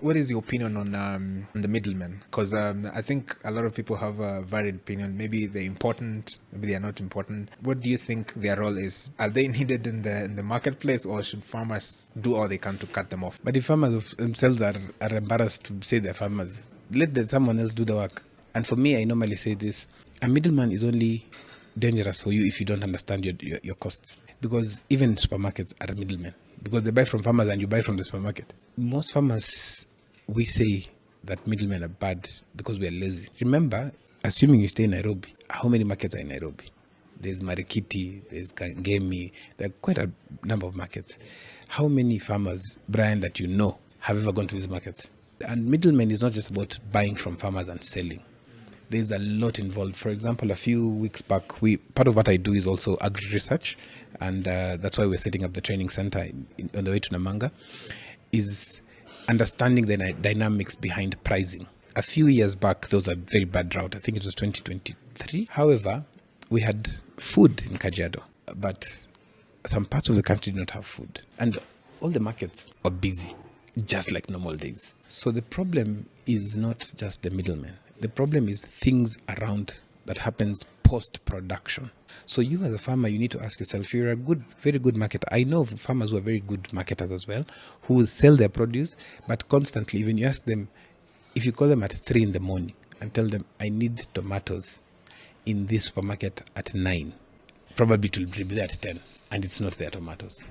What is your opinion on the middlemen? Because I think a lot of people have a varied opinion. Maybe they're important, maybe they're not important. What do you think their role is? Are they needed in the marketplace, or should farmers do all they can to cut them off? But if farmers themselves are embarrassed to say they're farmers, let someone else do the work. And for me, I normally say this: a middleman is only dangerous for you if you don't understand your costs. Because even supermarkets are middlemen. Because they buy from farmers and you buy from the supermarket. Most farmers, we say that middlemen are bad because we are lazy. Remember, assuming you stay in Nairobi, how many markets are in Nairobi? There's Marikiti, there's Kangemi, there are quite a number of markets. How many farmers, Brian, that you know have ever gone to these markets? And middlemen is not just about buying from farmers and selling. There's a lot involved. For example, a few weeks back, part of what I do is also agri-research, and that's why we're setting up the training center on the way to Namanga, is understanding the dynamics behind pricing. A few years back, there was a very bad drought. I think it was 2023. However, we had food in Kajiado, but some parts of the country did not have food. And all the markets were busy, just like normal days. So the problem is not just the middlemen. The problem is things around that happens post-production. So you as a farmer, you need to ask yourself, you're a very good marketer. I know farmers who are very good marketers as well, who will sell their produce, but constantly, when you ask them, if you call them at 3 in the morning and tell them, I need tomatoes in this supermarket at 9, probably it will be there at 10, and it's not their tomatoes.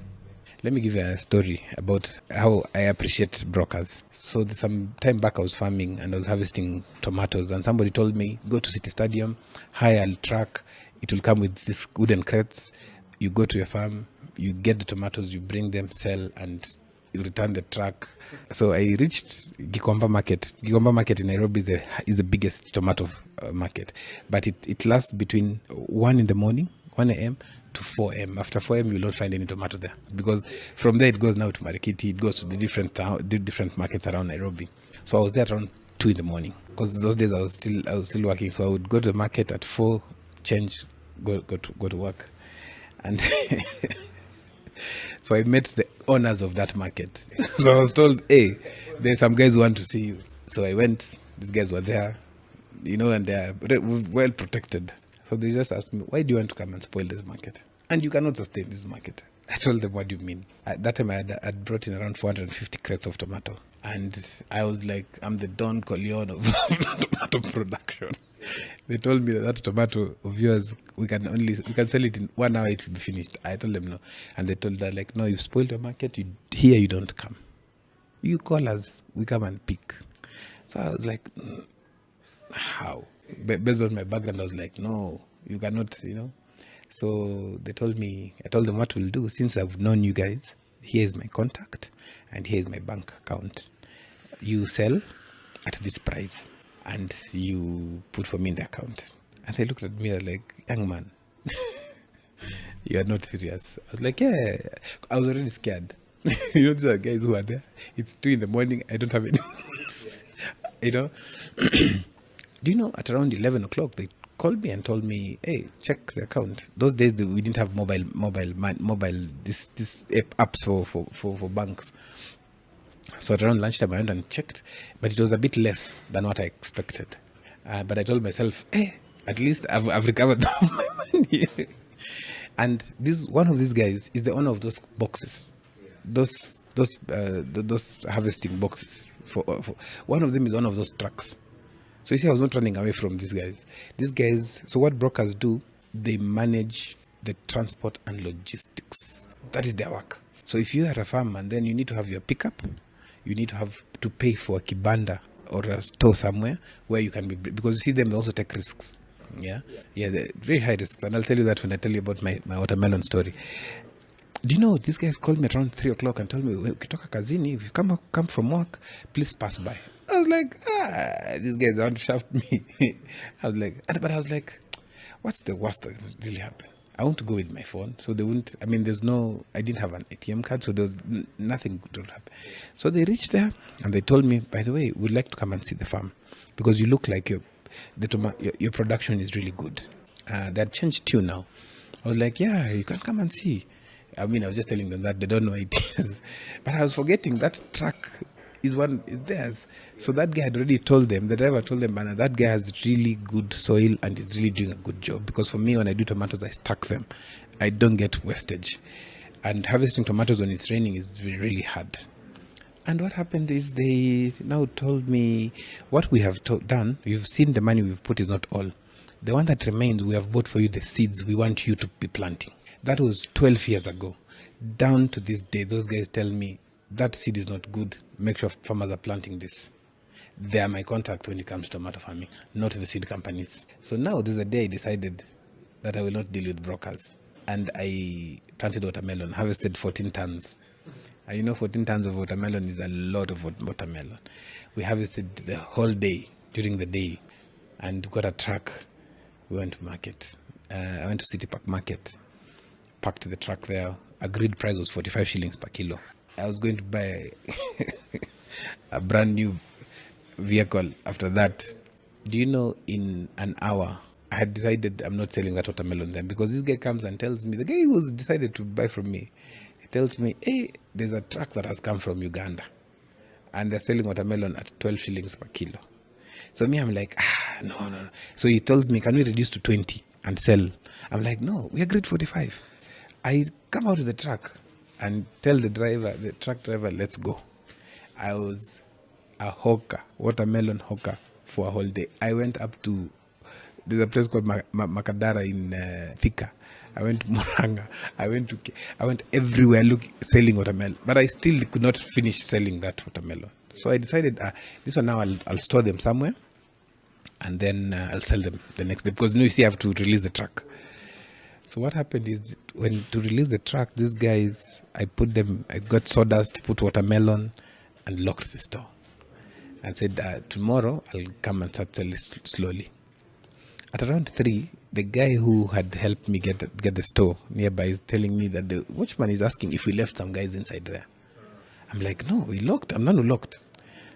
Let me give you a story about how I appreciate brokers. So some time back I was farming and I was harvesting tomatoes, and somebody told me, go to City Stadium, hire a truck, it will come with these wooden crates. You go to your farm, you get the tomatoes, you bring them, sell, and you return the truck. So I reached Gikomba Market. Gikomba Market in Nairobi is the biggest tomato market, but it lasts between 1 in the morning, 1 a.m. to 4 a.m. After 4 a.m. you will not find any tomato there, because from there it goes now to Marikiti, it goes to the different markets around Nairobi. So I was there around 2 in the morning, because those days I was still working. So I would go to the market at 4, change, go to work, and so I met the owners of that market. So I was told, hey, there's some guys who want to see you. So I went. These guys were there, and they're well protected. So they just asked me, why do you want to come and spoil this market? And you cannot sustain this market. I told them, what do you mean? At that time, I had brought in around 450 crates of tomato. And I was like, I'm the Don Corleone of tomato production. They told me that tomato of yours, we can sell it in 1 hour, it will be finished. I told them no. And they told her, like, no, you've spoiled your market. Here you don't come. You call us, we come and pick. So I was like, how? Based on my background, I was like, no, you cannot, So I told them what we'll do. Since I've known you guys, here's my contact and here's my bank account. You sell at this price and you put for me in the account. And they looked at me like, young man, you are not serious. I was like, yeah. I was already scared. These are guys who are there. It's 2 in the morning. I don't have any. Do you know, at around 11 o'clock, they called me and told me, hey, check the account. Those days, we didn't have mobile this apps for banks. So at around lunchtime, I went and checked, but it was a bit less than what I expected. But I told myself, hey, at least I've recovered my money. And one of these guys is the owner of those boxes, those harvesting boxes. For one of them is one of those trucks. So you see, I was not running away from these guys. These guys, so what brokers do, they manage the transport and logistics. That is their work. So if you are a farmer, then you need to have your pickup. You need to pay for a kibanda or a store somewhere where you can be, because you see them also take risks. Yeah, very high risks. And I'll tell you that when I tell you about my watermelon story. Do you know, these guys called me around 3 o'clock and told me, ukitoka kazini, if you come from work, please pass by. I was like, these guys want to shaft me. I was like, what's the worst that really happened? I want to go with my phone. So they wouldn't, I didn't have an ATM card, so there was nothing to happen. So they reached there and they told me, by the way, we'd like to come and see the farm because you look like your production is really good. They had changed tune now. I was like, yeah, you can come and see. I was just telling them that they don't know it is. But I was forgetting that truck is theirs. So that guy had already told them, the driver told them, "Bana, that guy has really good soil and is really doing a good job." Because for me, when I do tomatoes, I stack them. I don't get wastage. And harvesting tomatoes when it's raining is really hard. And what happened is they now told me, what we have done, you've seen the money we've put is not all. The one that remains, we have bought for you the seeds we want you to be planting. That was 12 years ago. Down to this day, those guys tell me, that seed is not good. Make sure farmers are planting this. They are my contact when it comes to tomato farming, not the seed companies. So now there's a day I decided that I will not deal with brokers. And I planted watermelon, harvested 14 tons. And 14 tons of watermelon is a lot of watermelon. We harvested the whole day, during the day, and got a truck. We went to market. I went to City Park Market, parked the truck there. Agreed price was 45 shillings per kilo. I was going to buy a brand new vehicle after that. Do you know, in an hour, I had decided I'm not selling that watermelon then, because this guy comes and tells me, the guy who was decided to buy from me, he tells me, hey, there's a truck that has come from Uganda and they're selling watermelon at 12 shillings per kilo. So me, I'm like, no. So he tells me, can we reduce to 20 and sell? I'm like, no, we agreed 45. I come out of the truck and tell the truck driver, let's go. I was a hawker, watermelon hawker for a whole day. I went up to, there's a place called Makadara in Thika. I went to Muranga. I went everywhere selling watermelon. But I still could not finish selling that watermelon. So I decided, this one now I'll store them somewhere. And then I'll sell them the next day. Because you see, I have to release the truck. So what happened is, to release the truck, these guys, I got sawdust, put watermelon, and locked the store. And said, tomorrow I'll come and start selling slowly. At around 3, the guy who had helped me get the store nearby is telling me that the watchman is asking if we left some guys inside there. I'm like, no, we locked. I'm not locked.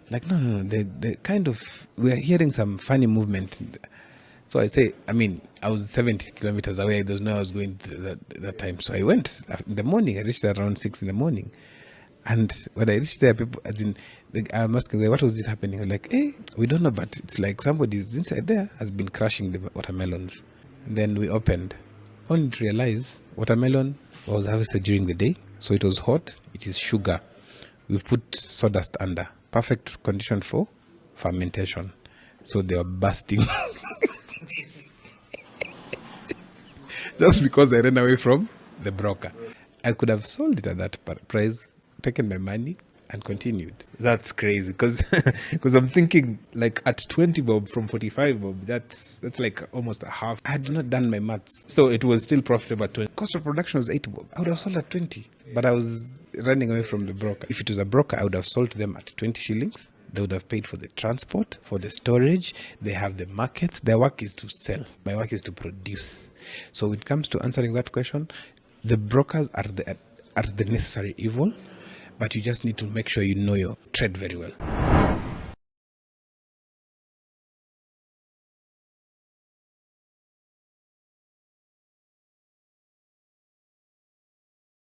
Like, no. They kind of, we're hearing some funny movement. So I say, I was 70 kilometers away. I don't know I was going to that time. So I went in the morning. I reached there around 6 in the morning. And when I reached there, people, I'm asking them, what was it happening? I'm like, hey, we don't know, but it's like somebody's inside there has been crushing the watermelons. And then we opened. Only to realize watermelon was harvested during the day, so it was hot. It is sugar. We put sawdust under. Perfect condition for fermentation. So they were bursting. Just because I ran away from the broker. I could have sold it at that price, taken my money, and continued. That's crazy, because I'm thinking, like, at 20 bob from 45 bob, that's like almost a half. I had not done my maths. So it was still profitable at 20. Cost of production was 8 bob. I would have sold at 20, but I was running away from the broker. If it was a broker, I would have sold to them at 20 shillings. They would have paid for the transport, for the storage. They have the markets. Their work is to sell. My work is to produce. So when it comes to answering that question, the brokers are the necessary evil, but you just need to make sure you know your trade very well.